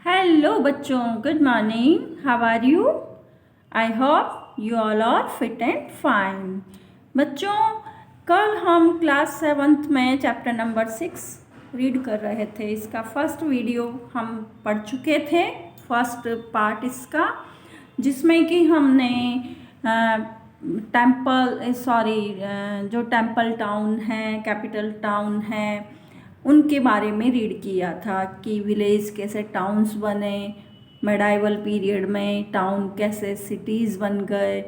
Hello बच्चों, good morning. How are you? I hope you all are fit and fine. बच्चों, कल हम class 7th में chapter number 6 read कर रहे थे। इसका फर्स्ट वीडियो हम पढ़ चुके थे, फर्स्ट पार्ट इसका, जिसमें कि हमने जो टेम्पल टाउन है, कैपिटल टाउन है, उनके बारे में रीड किया था कि विलेज कैसे टाउन्स बने, मेडाइवल पीरियड में टाउन कैसे सिटीज़ बन गए,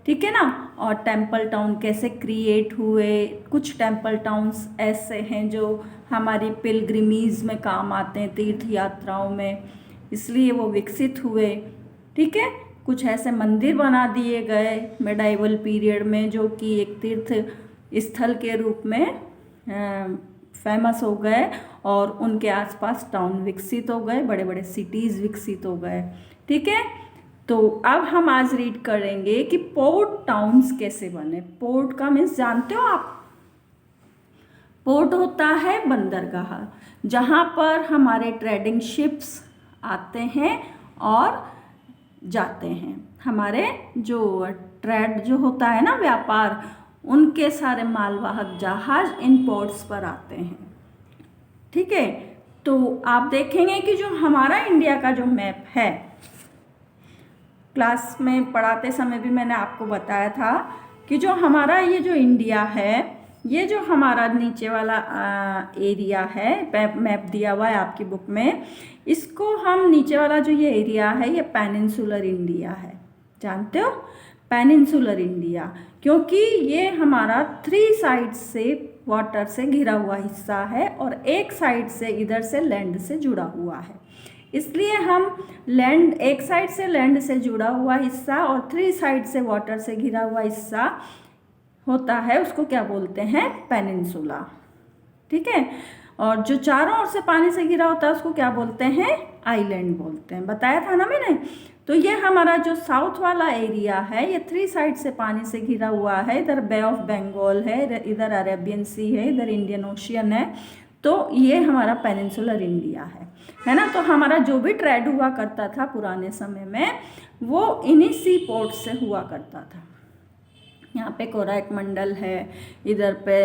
ठीक है ना। और टेम्पल टाउन कैसे क्रिएट हुए। कुछ टेम्पल टाउन्स ऐसे हैं जो हमारी पिलग्रिमेज में काम आते हैं, तीर्थ यात्राओं में, इसलिए वो विकसित हुए, ठीक है। कुछ ऐसे मंदिर बना दिए गए मेडाइवल पीरियड में जो कि एक तीर्थ स्थल के रूप में फेमस हो गए और उनके आसपास टाउन विकसित हो गए, बड़े बड़े सिटीज़ विकसित हो गए, ठीक है। तो अब हम आज रीड करेंगे कि पोर्ट टाउन्स कैसे बने। पोर्ट का मीन्स जानते हो आप? पोर्ट होता है बंदरगाह, जहाँ पर हमारे ट्रेडिंग शिप्स आते हैं और जाते हैं। हमारे जो ट्रेड जो होता है ना, व्यापार, उनके सारे मालवाहक जहाज इन पोर्ट्स पर आते हैं, ठीक है। तो आप देखेंगे कि जो हमारा इंडिया का जो मैप है, क्लास में पढ़ाते समय भी मैंने आपको बताया था कि जो हमारा ये जो इंडिया है, ये जो हमारा नीचे वाला एरिया है, मैप दिया हुआ है आपकी बुक में, इसको हम नीचे वाला जो ये एरिया है, ये पेनिनसुलर इंडिया है। जानते हो, पेनिनसुलर इंडिया, क्योंकि ये हमारा 3 साइड से वाटर से घिरा हुआ हिस्सा है और एक साइड से इधर से लैंड से जुड़ा हुआ है, इसलिए हम लैंड, एक साइड से लैंड से जुड़ा हुआ हिस्सा और 3 साइड से वाटर से घिरा हुआ हिस्सा होता है, उसको क्या बोलते हैं? पेनिनसुला, ठीक है। और जो चारों ओर से पानी से घिरा होता है उसको क्या बोलते हैं? आइलैंड बोलते हैं। बताया था ना मैंने। तो ये हमारा जो साउथ वाला एरिया है, ये 3 साइड से पानी से घिरा हुआ है। इधर बे ऑफ बंगाल है, इधर अरेबियन सी है, इधर इंडियन ओशियन है। तो ये हमारा पेनिनसुलर इंडिया है ना। तो हमारा जो भी ट्रेड हुआ करता था पुराने समय में, वो इन्हीं सी पोर्ट से हुआ करता था। यहाँ पे कोराइक मंडल है, इधर पे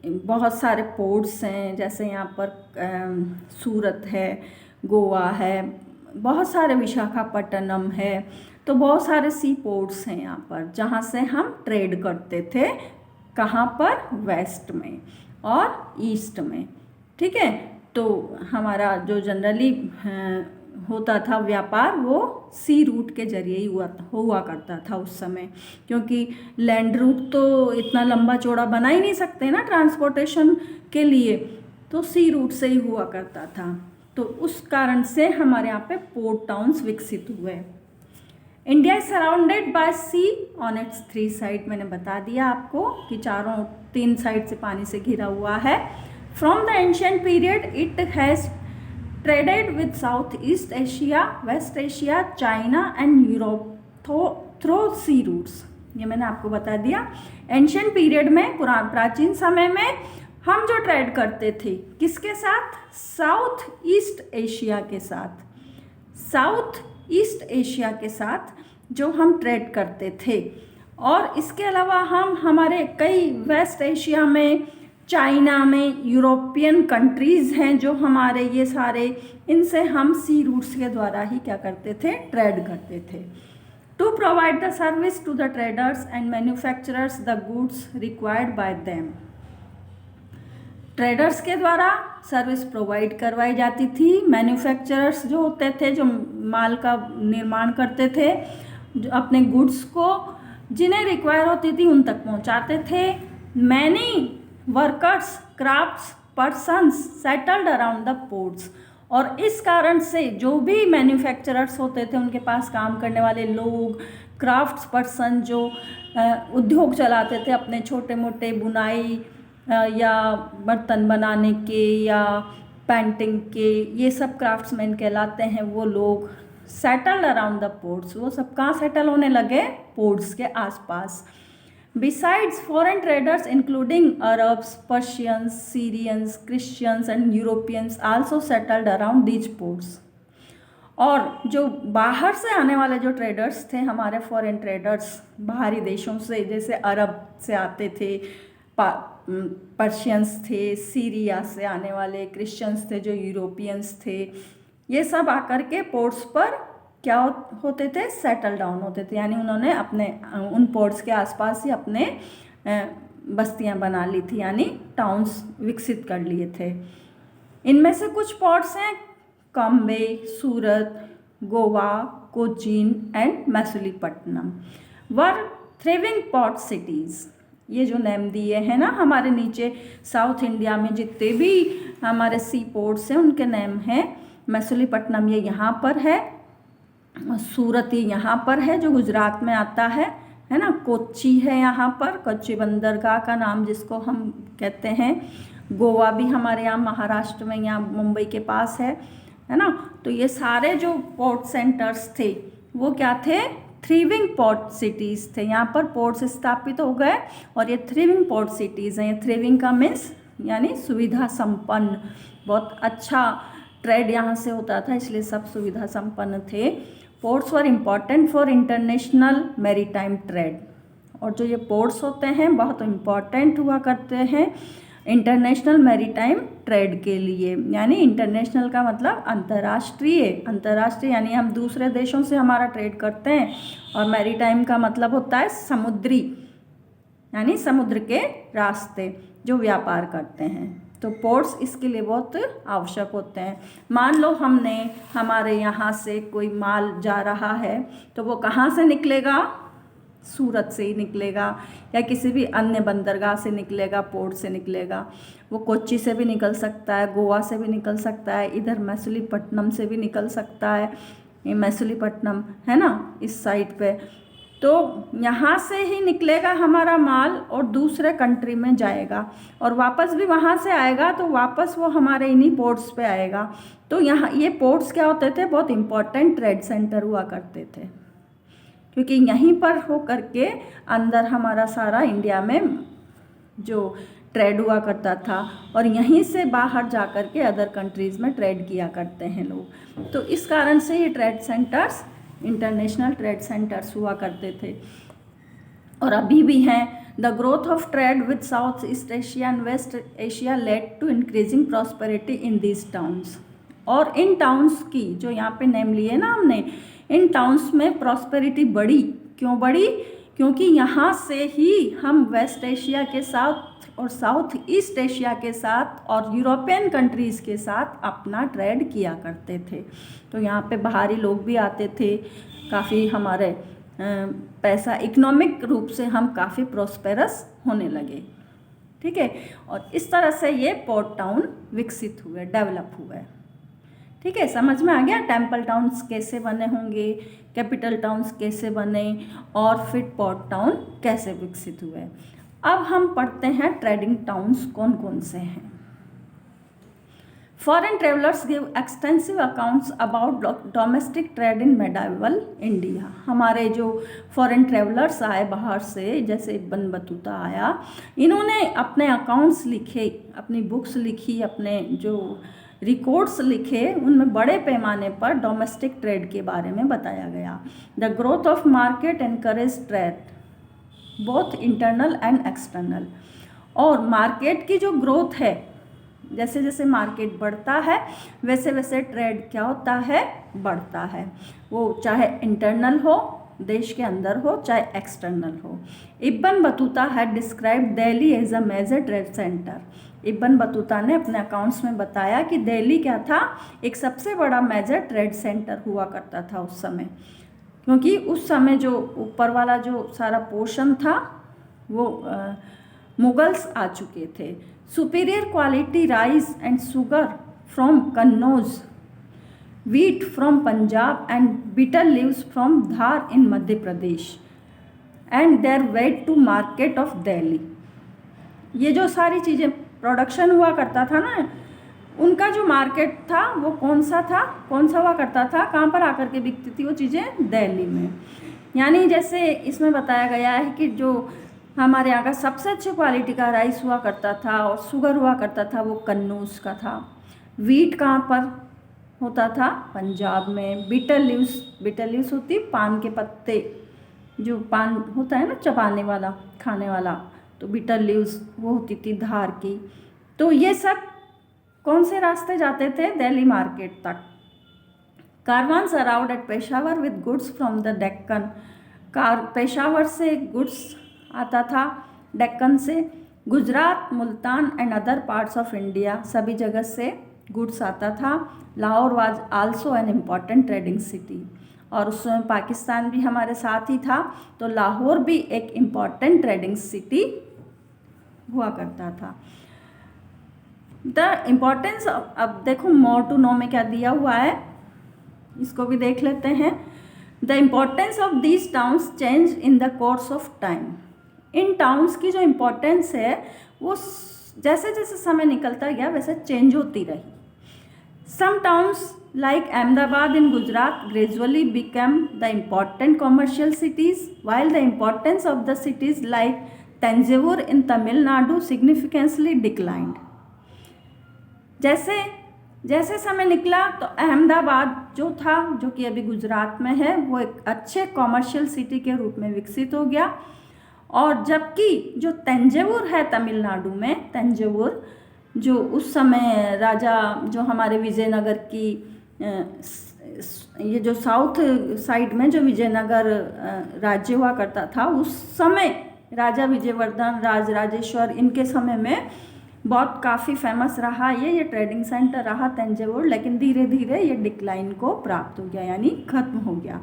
बहुत सारे पोर्ट्स हैं, जैसे यहाँ पर सूरत है, गोवा है, बहुत सारे, विशाखापट्टनम है। तो बहुत सारे सी पोर्ट्स हैं यहाँ पर, जहाँ से हम ट्रेड करते थे। कहाँ पर? वेस्ट में और ईस्ट में, ठीक है। तो हमारा जो जनरली होता था व्यापार, वो सी रूट के जरिए ही हुआ करता था उस समय, क्योंकि लैंड रूट तो इतना लंबा चौड़ा बना ही नहीं सकते ना ट्रांसपोर्टेशन के लिए, तो सी रूट से ही हुआ करता था। तो उस कारण से हमारे यहाँ पे पोर्ट टाउन्स विकसित हुए। India is surrounded by sea on its 3 side. मैंने बता दिया आपको कि चारों 3 साइड से पानी से घिरा हुआ है। From the ancient period it has traded with Southeast Asia, West Asia, China and Europe through sea routes। ये मैंने आपको बता दिया। एंशिएंट पीरियड में, प्राचीन समय में, हम जो ट्रेड करते थे किसके साथ? साउथ ईस्ट एशिया के साथ। साउथ ईस्ट एशिया के साथ जो हम ट्रेड करते थे। और इसके अलावा हम हमारे कई वेस्ट एशिया में, चाइना में, यूरोपियन कंट्रीज़ हैं जो हमारे, ये सारे, इनसे हम सी रूट्स के द्वारा ही क्या करते थे? ट्रेड करते थे। To provide the service to the traders and manufacturers the goods required by them. Traders के द्वारा सर्विस प्रोवाइड करवाई जाती थी। मैन्युफैक्चरर्स जो होते थे, जो माल का निर्माण करते थे, जो अपने गुड्स को जिन्हें रिक्वायर होती थी उन तक पहुंचाते थे। Many workers, crafts persons settled around the ports. और इस कारण से जो भी मैन्युफैक्चरर्स होते थे, उनके पास काम करने वाले लोग, क्राफ्ट्स पर्सन जो उद्योग चलाते थे अपने छोटे मोटे बुनाई या बर्तन बनाने के या पेंटिंग के, ये सब क्राफ्ट्समैन कहलाते हैं वो लोग। सेटल्ड अराउंड द पोर्ट्स, वो सब कहाँ सेटल होने लगे? पोर्ट्स के आसपास। Besides, foreign traders including Arabs, Persians, Syrians, Christians and Europeans also settled around these ports. और जो बाहर से आने वाले जो ट्रेडर्स थे, हमारे फॉरेन ट्रेडर्स बाहरी देशों से, जैसे अरब से आते थे, पर्शियंस थे, सीरिया से आने वाले क्रिश्चियंस थे, जो यूरोपियंस थे, ये सब आकर के पोर्ट्स पर क्या होते थे, सेटल डाउन होते थे। यानी उन्होंने अपने उन पोर्ट्स के आसपास ही अपने बस्तियां बना ली थी, यानी टाउन्स विकसित कर लिए थे। इनमें से कुछ पोर्ट्स हैं Cambay, Surat, Goa, Cochin and Machilipatnam were thriving port cities. ये जो नेम दिए हैं ना हमारे नीचे, साउथ इंडिया में जितने भी हमारे सी पोर्ट्स हैं उनके नेम हैं। मछलीपट्टनम ये यहाँ पर है, सूरत ये यहाँ पर है जो गुजरात में आता है ना। कोच्चि है यहाँ पर, कोच्चि बंदरगाह का नाम जिसको हम कहते हैं। गोवा भी हमारे यहाँ महाराष्ट्र में, यहाँ मुंबई के पास है ना। तो ये सारे जो पोर्ट सेंटर्स थे वो क्या थे, थ्रिविंग पोर्ट सिटीज़ थे। यहाँ पर पोर्ट्स स्थापित हो गए और ये थ्रिविंग पोर्ट सिटीज़ हैं। ये थ्रिविंग का मीन्स यानी सुविधा संपन्न, बहुत अच्छा ट्रेड यहाँ से होता था, इसलिए सब सुविधा संपन्न थे। Ports were important for international maritime trade. और जो ये पोर्ट्स होते हैं बहुत इम्पॉर्टेंट हुआ करते हैं इंटरनेशनल मैरीटाइम ट्रेड के लिए। यानी इंटरनेशनल का मतलब अंतर्राष्ट्रीय, अंतर्राष्ट्रीय यानी हम दूसरे देशों से हमारा ट्रेड करते हैं, और मैरीटाइम का मतलब होता है समुद्री, यानी समुद्र के रास्ते जो व्यापार करते हैं। तो पोर्ट्स इसके लिए बहुत आवश्यक होते हैं। मान लो हमने हमारे यहाँ से कोई माल जा रहा है तो वो कहाँ से निकलेगा, सूरत से ही निकलेगा, या किसी भी अन्य बंदरगाह से निकलेगा, पोर्ट से निकलेगा। वो कोच्चि से भी निकल सकता है, गोवा से भी निकल सकता है, इधर मछलीपट्टनम से भी निकल सकता है। ये मछलीपट्टनम है ना इस साइड पे। तो यहाँ से ही निकलेगा हमारा माल और दूसरे कंट्री में जाएगा, और वापस भी वहाँ से आएगा तो वापस वो हमारे इन्हीं पोर्ट्स पे आएगा। तो यहाँ ये पोर्ट्स क्या होते थे, बहुत इम्पोर्टेंट ट्रेड सेंटर हुआ करते थे, क्योंकि यहीं पर हो करके अंदर हमारा सारा इंडिया में जो ट्रेड हुआ करता था, और यहीं से बाहर जा कर के अदर कंट्रीज़ में ट्रेड किया करते हैं लोग। तो इस कारण से ये trade centres international trade centres हुआ करते थे, और अभी भी हैं। The growth of trade with South East Asia and West Asia led to increasing prosperity in these towns. और इन टाउन्स की जो यहाँ पे नेम लिए ना हमने, इन टाउन्स में प्रॉस्पेरिटी बढ़ी। क्यों बढ़ी? क्योंकि यहाँ से ही हम वेस्ट एशिया के साथ और साउथ ईस्ट एशिया के साथ और यूरोपियन कंट्रीज़ के साथ अपना ट्रेड किया करते थे। तो यहाँ पे बाहरी लोग भी आते थे, काफ़ी हमारे पैसा इकोनॉमिक रूप से हम काफ़ी प्रॉस्पेरस होने लगे। ठीक है, और इस तरह से ये पोर्ट टाउन विकसित हुए, डेवलप हुए। ठीक है, समझ में आ गया टेम्पल टाउन्स कैसे बने होंगे, कैपिटल टाउन्स कैसे बने, और फिर पोर्ट टाउन कैसे विकसित हुए। अब हम पढ़ते हैं ट्रेडिंग टाउन्स कौन कौन से हैं। Foreign travellers give extensive accounts about domestic trade in medieval India. हमारे जो फॉरेन ट्रेवलर्स आए बाहर से, जैसे इब्न बतूता आया, इन्होंने अपने अकाउंट्स लिखे, अपनी बुक्स लिखी, अपने जो रिकॉर्ड्स लिखे, उनमें बड़े पैमाने पर डोमेस्टिक ट्रेड के बारे में बताया गया। The growth of market encourage trade both internal and external. और मार्केट की जो ग्रोथ है, जैसे जैसे मार्केट बढ़ता है वैसे वैसे ट्रेड क्या होता है, बढ़ता है। वो चाहे इंटरनल हो, देश के अंदर हो, चाहे एक्सटर्नल हो। Ibn Battuta had describe Delhi as a major trade centre. Ibn Battuta ने अपने अकाउंट्स में बताया कि दिल्ली क्या था, एक सबसे बड़ा मेजर ट्रेड सेंटर हुआ करता था उस समय, क्योंकि उस समय जो ऊपर वाला जो सारा पोर्शन था वो मुगल्स आ चुके थे। Superior quality rice and sugar from Kannauj, wheat from Punjab and bitter leaves from Dhar in Madhya Pradesh and their way to market of Delhi। ये जो सारी चीज़ें प्रोडक्शन हुआ करता था ना, उनका जो मार्केट था वो कौन सा था, कौन सा हुआ करता था, कहाँ पर आकर के बिकती थी वो चीज़ें, दिल्ली में। यानी जैसे इसमें बताया गया है कि जो हमारे यहाँ का सबसे अच्छी क्वालिटी का राइस हुआ करता था और शुगर हुआ करता था वो कन्नौज का था। वीट कहाँ पर, होता था पंजाब में। बीटल लीव्स होती पान के पत्ते, जो पान होता है ना चबाने वाला, खाने वाला, तो बीटल लीव्स वो होती थी धार की। तो ये सब कौन से रास्ते जाते थे? दिल्ली मार्केट तक। Caravans around at Peshawar with goods from the Deccan. Peshawar से गुड्स आता था, डेक्कन से। Gujarat, Multan and other parts of India, सभी जगह से गुड्स आता था। Lahore was also an important trading city, और उस समय पाकिस्तान भी हमारे साथ ही था, तो लाहौर भी एक इम्पॉर्टेंट ट्रेडिंग सिटी हुआ करता था। द इम्पॉर्टेंस, अब देखो मोर टू नो में क्या दिया हुआ है, इसको भी देख लेते हैं। The importance of these towns change in the course of time. In towns की जो इम्पोर्टेंस है वो जैसे जैसे समय निकलता गया वैसे चेंज होती रही। सम towns like Ahmedabad in Gujarat gradually became the important commercial cities, while the importance of the cities like Tanjavur in Tamil Nadu significantly declined. जैसे जैसे समय निकला तो अहमदाबाद जो था, जो कि अभी गुजरात में है, वो एक अच्छे कॉमर्शियल सिटी के रूप में विकसित हो गया। और जबकि जो तंजावुर है तमिलनाडु में, तंजावुर जो उस समय राजा, जो हमारे विजयनगर की ये जो साउथ साइड में जो विजयनगर राज्य हुआ करता था, उस समय राजा विजयवर्धन, राजराजेश्वर, इनके समय में बहुत काफ़ी फेमस रहा ये ट्रेडिंग सेंटर रहा तंजावुर। लेकिन धीरे धीरे ये डिक्लाइन को प्राप्त हो गया, यानी खत्म हो गया।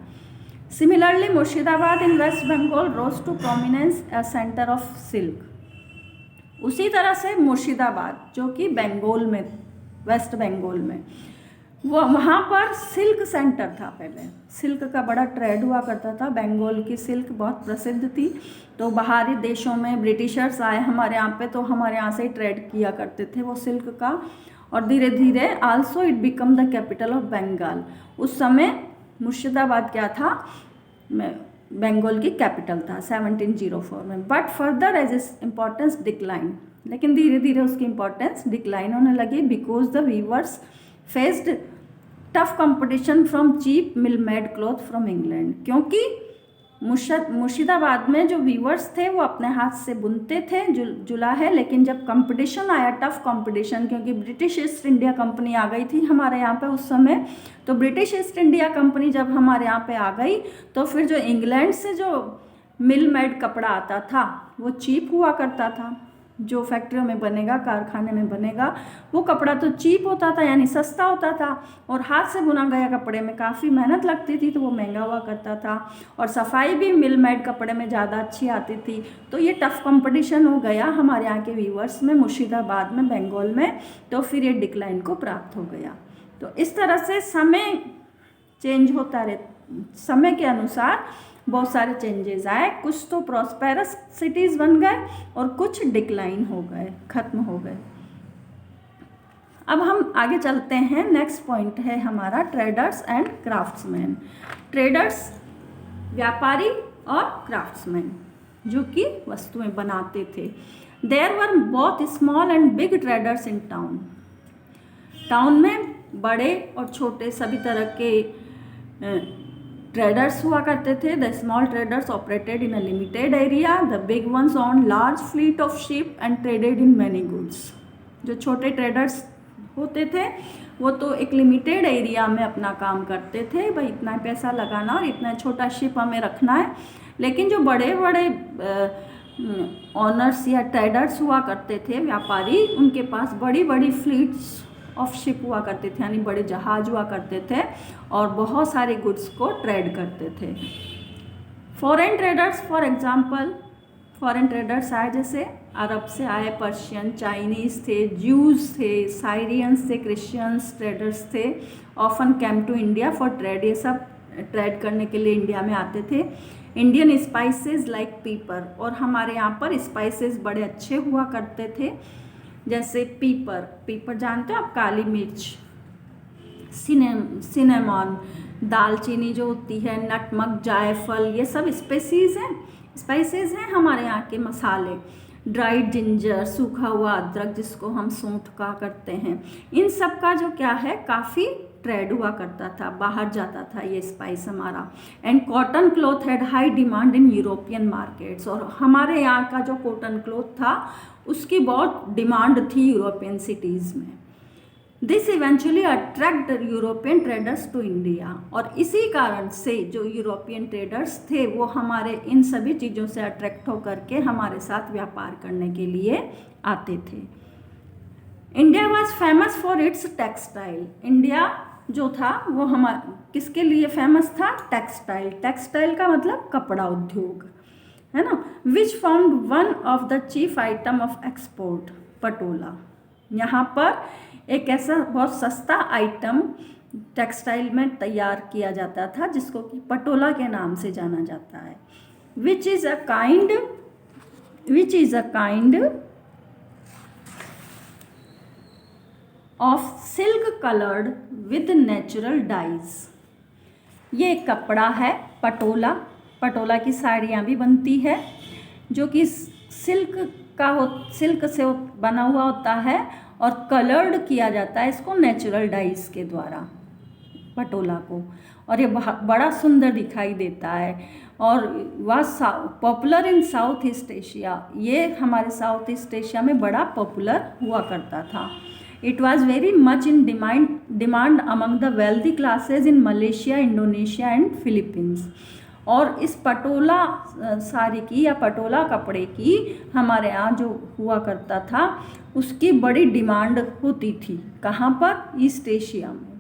Similarly Murshidabad in West Bengal rose to prominence a centre of silk. उसी तरह से मुर्शिदाबाद जो कि बंगाल में, वेस्ट बंगाल में, वो वहाँ पर सिल्क सेंटर था। पहले सिल्क का बड़ा ट्रेड हुआ करता था, बंगाल की सिल्क बहुत प्रसिद्ध थी। तो बाहरी देशों में ब्रिटिशर्स आए हमारे यहाँ पे, तो हमारे यहाँ से ही ट्रेड किया करते थे वो सिल्क का। और धीरे धीरे also it become the capital of Bengal. उस समय मुर्शिदाबाद क्या था? बंगाल की कैपिटल था 1704 में। But further as is importance decline, लेकिन धीरे धीरे उसकी इम्पोर्टेंस डिक्लाइन होने लगी, because the weavers faced tough competition from cheap mill made cloth from England. क्योंकि मुर्शिदाबाद में जो वीवर्स थे वो अपने हाथ से बुनते थे, जुला है, लेकिन जब कंपटीशन आया, टफ कंपटीशन, क्योंकि ब्रिटिश ईस्ट इंडिया कंपनी आ गई थी हमारे यहाँ पे उस समय, तो ब्रिटिश ईस्ट इंडिया कंपनी जब हमारे यहाँ पे आ गई तो फिर जो इंग्लैंड से जो मिल मेड कपड़ा आता था वो चीप हुआ करता था। जो फैक्ट्रियों में बनेगा, कारखाने में बनेगा, वो कपड़ा तो चीप होता था, यानी सस्ता होता था, और हाथ से बुना गया कपड़े में काफ़ी मेहनत लगती थी, तो वो महंगा हुआ करता था, और सफाई भी मिल मेड कपड़े में ज़्यादा अच्छी आती थी। तो ये टफ कंपटीशन हो गया हमारे यहाँ के वीवर्स में, मुर्शिदाबाद में, बंगाल में, तो फिर ये डिक्लाइन को प्राप्त हो गया। तो इस तरह से समय चेंज होता रहे, समय के अनुसार बहुत सारे चेंजेस आए। कुछ तो प्रॉस्पेरस सिटीज़ बन गए और कुछ डिक्लाइन हो गए, खत्म हो गए। अब हम आगे चलते हैं। नेक्स्ट पॉइंट है हमारा ट्रेडर्स एंड क्राफ्ट्समैन। ट्रेडर्स व्यापारी और क्राफ्ट्समैन जो कि वस्तुएं बनाते थे। There were both small and big traders in town. Town में बड़े और छोटे सभी तरह के ट्रेडर्स हुआ करते थे। The small traders operated in a limited area, the big ones on large fleet of ship and traded in many goods. जो छोटे ट्रेडर्स होते थे वो तो एक लिमिटेड एरिया में अपना काम करते थे, भाई इतना पैसा लगाना और इतना छोटा शिप हमें रखना है। लेकिन जो बड़े बड़े ऑनर्स या ट्रेडर्स हुआ करते थे, व्यापारी, उनके पास बड़ी बड़ी फ्लीट्स ऑफ शिप हुआ करते थे, यानी बड़े जहाज हुआ करते थे और बहुत सारे गुड्स को ट्रेड करते थे। Foreign traders, for example, foreign traders आए जैसे अरब से आए, पर्शियन, चाइनीज़ थे, ज्यूज़ थे, साइरियंस थे, क्रिश्चियंस ट्रेडर्स थे। Often came to India for trade, ये सब ट्रेड करने के लिए इंडिया में आते थे। इंडियन स्पाइसेस लाइक पीपर, और हमारे यहाँ पर स्पाइसेस बड़े अच्छे हुआ करते थे, जैसे पीपर जानते हो आप, काली मिर्च, सिनेमॉन, दालचीनी जो होती है, नटमग, जायफल, ये सब स्पाइसेस हैं हमारे यहाँ के मसाले। ड्राइड जिंजर, सूखा हुआ अदरक जिसको हम सौंठ का करते हैं, इन सब का जो क्या है, काफ़ी ट्रेड हुआ करता था, बाहर जाता था ये स्पाइस हमारा। And cotton cloth had high demand in European markets, और हमारे यहाँ का जो कॉटन क्लॉथ था उसकी बहुत डिमांड थी यूरोपियन सिटीज़ में। This eventually attract European traders to India, और इसी कारण से जो यूरोपियन ट्रेडर्स थे वो हमारे इन सभी चीज़ों से अट्रैक्ट होकर के हमारे साथ व्यापार करने के लिए आते थे। India was famous for its textile, India जो था वो किसके लिए फेमस था? टेक्सटाइल। टेक्सटाइल का मतलब कपड़ा उद्योग, है ना। Which formed one of the chief item of export, patola. यहाँ पर एक ऐसा बहुत सस्ता आइटम टेक्सटाइल में तैयार किया जाता था जिसको कि पटोला के नाम से जाना जाता है। Which is a kind of silk coloured with natural dyes. ये कपड़ा है पटोला, पटोला की साड़ियाँ भी बनती है जो कि सिल्क से बना हुआ होता है और कलर्ड किया जाता है इसको नेचुरल डाइज के द्वारा, पटोला को, और ये बड़ा सुंदर दिखाई देता है। और वह popular in south East Asia, ये हमारे साउथ ईस्ट एशिया में बड़ा पॉपुलर हुआ करता था। It was very much in demand among the wealthy classes in Malaysia, Indonesia and Philippines. और इस पटोला साड़ी की या पटोला कपड़े की हमारे यहाँ जो हुआ करता था उसकी बड़ी डिमांड होती थी। कहाँ पर? ईस्ट एशिया में।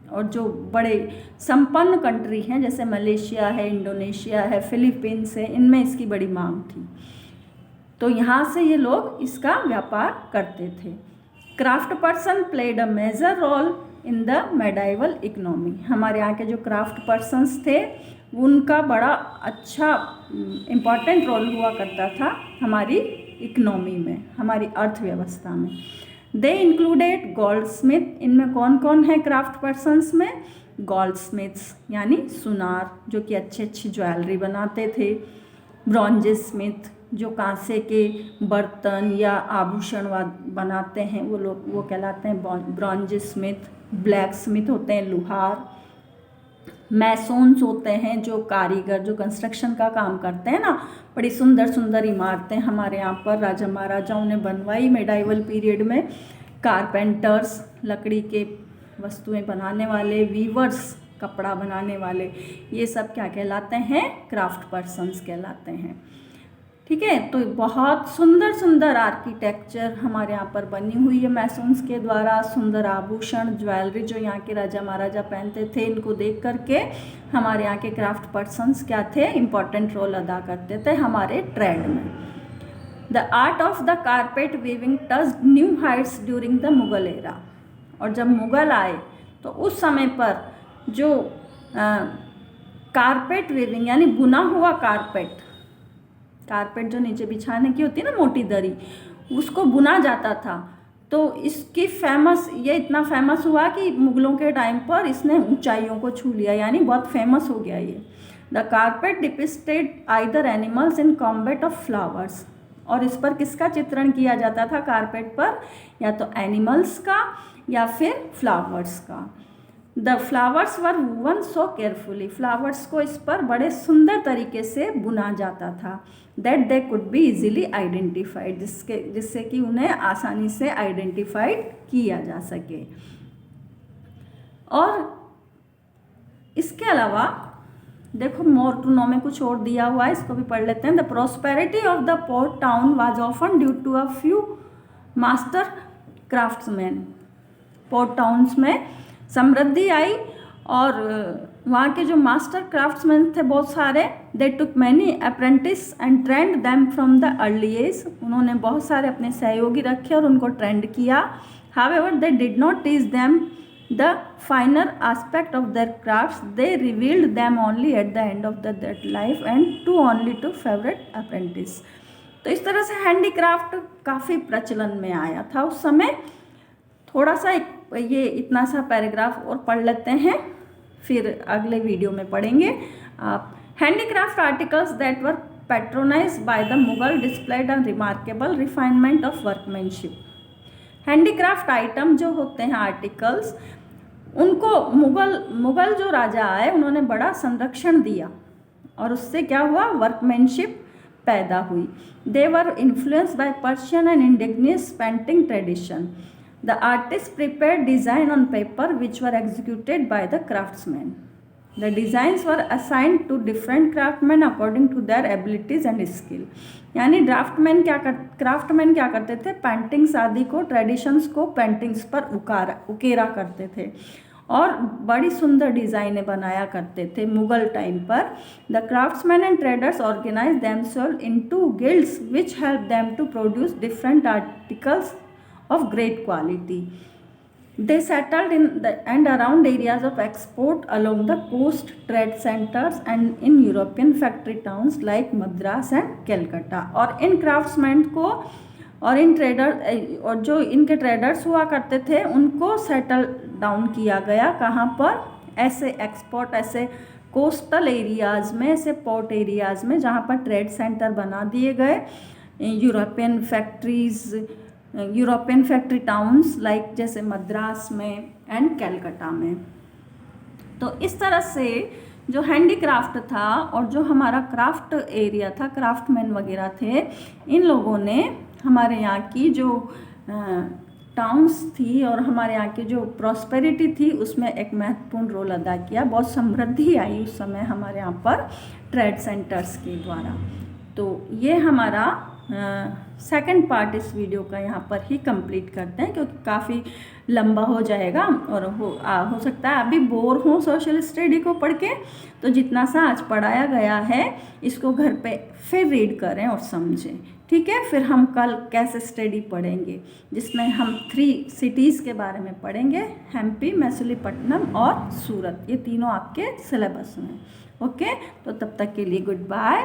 और जो बड़े संपन्न कंट्री हैं जैसे मलेशिया है, इंडोनेशिया है, फिलीपींस है, इनमें इसकी बड़ी मांग थी। तो यहाँ से ये लोग इसका व्यापार करते थे। Craft person played a major role in the medieval economy. हमारे यहाँ के जो क्राफ्ट पर्सन्स थे उनका बड़ा अच्छा इम्पॉर्टेंट रोल हुआ करता था हमारी इकोनॉमी में, हमारी अर्थव्यवस्था में। दे इंक्लूडेड गोल्ड स्मिथ। इनमें कौन कौन है क्राफ्ट पर्सन्स में? गोल्ड स्मिथ्स यानी सुनार जो कि अच्छी अच्छी ज्वेलरी बनाते थे। ब्रॉन्ज स्मिथ जो कांसे के बर्तन या आभूषण बनाते हैं वो कहलाते हैं ब्रॉन्ज स्मिथ। ब्लैक स्मिथ होते हैं लुहार। मैसोन्स होते हैं जो कारीगर जो कंस्ट्रक्शन का काम करते हैं ना, बड़ी सुंदर सुंदर इमारतें हमारे यहाँ पर राजा महाराजाओं ने बनवाई मेडाइवल पीरियड में। कारपेंटर्स लकड़ी के वस्तुएं बनाने वाले, वीवर्स कपड़ा बनाने वाले, ये सब क्या कहलाते हैं? क्राफ्ट पर्सन्स कहलाते हैं। ठीक है, तो बहुत सुंदर सुंदर आर्किटेक्चर हमारे यहाँ पर बनी हुई है मैसोन्स के द्वारा। सुंदर आभूषण ज्वेलरी जो यहाँ के राजा महाराजा पहनते थे, इनको देख करके हमारे यहाँ के क्राफ्ट पर्सन्स क्या थे? इम्पॉर्टेंट रोल अदा करते थे हमारे ट्रेड में। The art of the carpet weaving touched new Heights during the Mughal era. और जब मुगल आए तो उस समय पर जो कारपेट वीविंग यानी बुना हुआ कारपेट जो नीचे बिछाने की होती है ना, मोटी दरी, उसको बुना जाता था। तो इसकी ये इतना फेमस हुआ कि मुगलों के टाइम पर इसने ऊंचाइयों को छू लिया, यानी बहुत फेमस हो गया ये। The carpet depicted either animals in combat of flowers. और इस पर किसका चित्रण किया जाता था कारपेट पर? या तो एनिमल्स का या फिर फ्लावर्स का। The flowers were woven so carefully. Flowers को इस पर बड़े सुंदर तरीके से बुना जाता था। That they could be easily identified, जिससे कि उन्हें आसानी से आइडेंटिफाइड किया जा सके। और इसके अलावा देखो मोर टू नो में कुछ और दिया हुआ है, इसको भी पढ़ लेते हैं। The prosperity of the port town was often due to a few master craftsman. Port towns में समृद्धि आई और वहाँ के जो मास्टर क्राफ्ट्समैन थे बहुत सारे, they took many apprentice and trained them from the early age. उन्होंने बहुत सारे अपने सहयोगी रखे और उनको ट्रेंड किया। However they did not teach them the finer aspect of their crafts, they revealed them only at the end of that life and to only to favourite apprentice. तो इस तरह से हैंडीक्राफ्ट काफ़ी प्रचलन में आया था उस समय। थोड़ा सा ये इतना सा पैराग्राफ और पढ़ लेते हैं, फिर अगले वीडियो में पढ़ेंगे आप। Handicraft articles that were patronized by the Mughal displayed a remarkable refinement of workmanship. Handicraft item जो होते हैं आर्टिकल्स, उनको मुगल जो राजा आए उन्होंने बड़ा संरक्षण दिया और उससे क्या हुआ, वर्कमैनशिप पैदा हुई। They were influenced by Persian and indigenous painting tradition. The artist prepared design on paper which were executed by the craftsman. The designs were assigned to different craftsmen according to their abilities and skill। यानी craftsman क्या करते थे, paintings आदि को, traditions को paintings पर उकेरा करते थे और बड़ी सुंदर डिज़ाइनें बनाया करते थे मुगल टाइम पर। The craftsman and traders organise themselves into guilds which help them to produce different articles of great quality. They settled in and around areas of export along the coast trade centers and in European factory towns like Madras and Calcutta। और इन craftsman को और इन trader और जो इनके traders हुआ करते थे उनको सेटल डाउन किया गया। कहाँ पर, ऐसे एक्सपोर्ट, ऐसे कोस्टल एरियाज़ में, ऐसे पोर्ट एरियाज़ में जहाँ पर ट्रेड सेंटर बना दिए गए। यूरोपियन फैक्ट्री टाउन्स लाइक जैसे मद्रास में एंड कैलकाटा में। तो इस तरह से जो हैंडीक्राफ्ट था और जो हमारा क्राफ्ट एरिया था, क्राफ्टमैन वगैरह थे, इन लोगों ने हमारे यहाँ की जो टाउन्स थी और हमारे यहाँ की जो प्रॉस्पेरिटी थी उसमें एक महत्वपूर्ण रोल अदा किया। बहुत समृद्धि आई उस समय हमारे यहाँ पर ट्रेड सेंटर्स के द्वारा। तो ये हमारा सेकंड पार्ट इस वीडियो का यहाँ पर ही कंप्लीट करते हैं क्योंकि काफ़ी लंबा हो जाएगा और हो सकता है अभी बोर हो सोशल स्टडी को पढ़ के। तो जितना सा आज पढ़ाया गया है इसको घर पे फिर रीड करें और समझें, ठीक है। फिर हम कल कैसे स्टडी पढ़ेंगे जिसमें हम 3 सिटीज़ के बारे में पढ़ेंगे, हम्पी, मछलीपट्टनम और सूरत। ये तीनों आपके सिलेबस में। ओके, तो तब तक के लिए गुड बाय।